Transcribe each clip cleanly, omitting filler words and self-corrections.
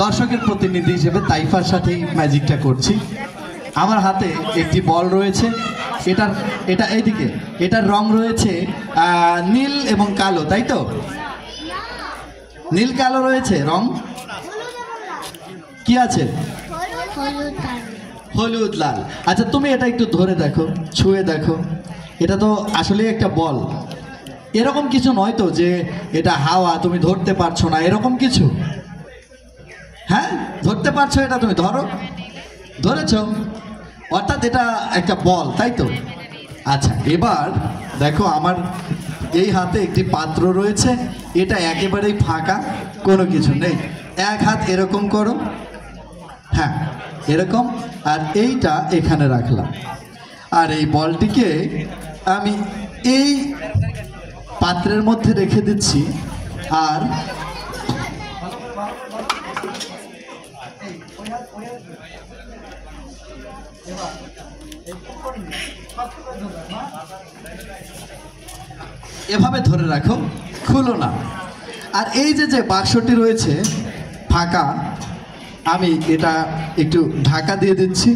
দর্শকের প্রতিনিধি হিসেবে তাইফার সাথে ম্যাজিকটা করছি। আমার হাতে একটি বল রয়েছে, এটা এইদিকে, এটার রং রয়েছে নীল এবং কালো, তাই তো? নীল কালো রয়েছে রং, কি আছে? হলুদ লাল। আচ্ছা তুমি এটা একটু ধরে দেখো, ছুঁয়ে দেখো, এটা তো আসলে একটা বল। এরকম কিছু নয় তো যে এটা হাওয়া তুমি ধরতে পারছো না, এরকম কিছু? হ্যাঁ ধরতে পারছো, এটা তুমি ধরো, ধরেছো, অর্থাৎ এটা একটা বল, তাই তো? আচ্ছা এবার দেখো আমার এই হাতে একটি পাত্র রয়েছে, এটা একেবারেই ফাঁকা, কোনো কিছু নেই। এক হাত এরকম করো, হ্যাঁ এরকম, আর এইটা এখানে রাখলাম, আর এই বলটিকে আমি এই পাত্রের মধ্যে রেখে দিচ্ছি। আর এভাবে ধরে রাখো, খুলো না। আর এই যে বাক্সটি রয়েছে ফাঁকা, আমি এটা একটু ঢাকা দিয়ে দিচ্ছি।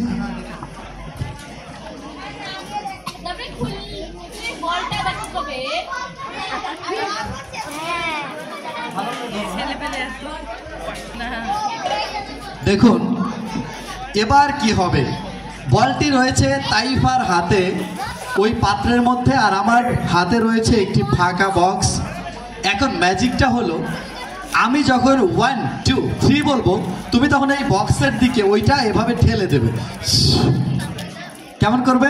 দেখুন এবার কি হবে, বলটি রয়েছে তাইফার হাতে ওই পাত্রের মধ্যে, আর আমার হাতে রয়েছে একটি ফাঁকা বক্স। এখন ম্যাজিকটা হলো, আমি যখন 1 2 3 বলবো, তুমি তখন এই বক্সের দিকে ওইটা এভাবে ঠেলে দেবে। কেমন করবে?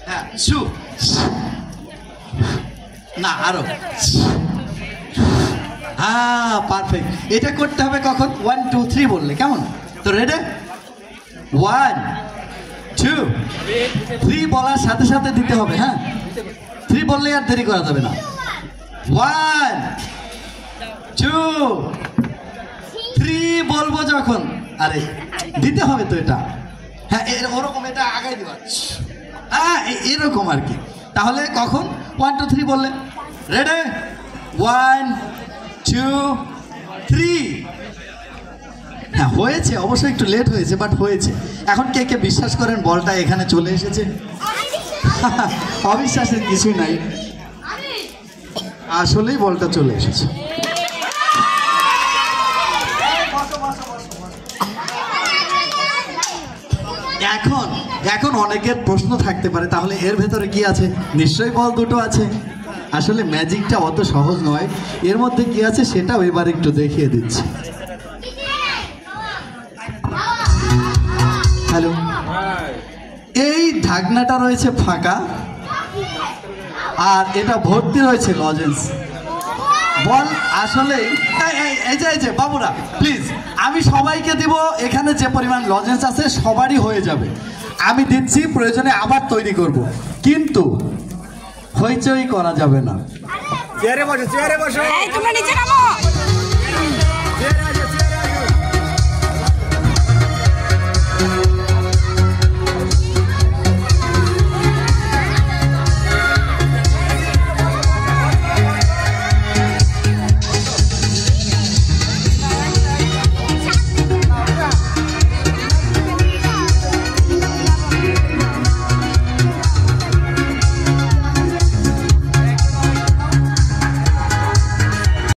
হ্যাঁ শু, না আরো, হ্যাঁ পারফেক্ট। এটা করতে হবে কখন? 1 2 3 বললে, কেমন? তো রেডি? 1 2 3 বলার সাথে সাথে দিতে হবে, হ্যাঁ 3 বললে আর দেরি করা যাবে না। 1 2 3 বলবো যখন, আরে দিতে হবে তো এটা, হ্যাঁ ওরকম, এটা আগাই দিবা, হ্যাঁ এরকম আর কি। তাহলে কখন? 1 2 3 বললে। রেডি? 1 2 3। হ্যাঁ হয়েছে, অবশ্যই একটু লেট হয়েছে, বাট হয়েছে। এখন কে কে বিশ্বাস করেন বলটা এখানে চলে এসেছে? অবিশ্বাসের কিছুই নাই, আসলেই বলটা চলে এসেছে। এখন অনেকের প্রশ্ন থাকতে পারে, তাহলে এর ভেতরে কি আছে? নিশ্চয়ই বল দুটো আছে। আসলে ম্যাজিকটা অত সহজ নয়, এর মধ্যে কি আছে সেটাও এবার একটু দেখিয়ে দিচ্ছি। হ্যালো, এই ঢাকনাটা রয়েছে ফাঁকা, আর এটা ভর্তি রয়েছে লজেন্স। বল আসলে এই যে বাবুরা প্লিজ, আমি সবাইকে দিব, এখানে যে পরিমাণ লজেন্স আছে সবারই হয়ে যাবে, আমি দিচ্ছি, প্রয়োজনে আবার তৈরি করব, কিন্তু হইচই করা যাবে না। চেয়ারে বসো, চেয়ারে বসো, তোমরা নিচে নামো।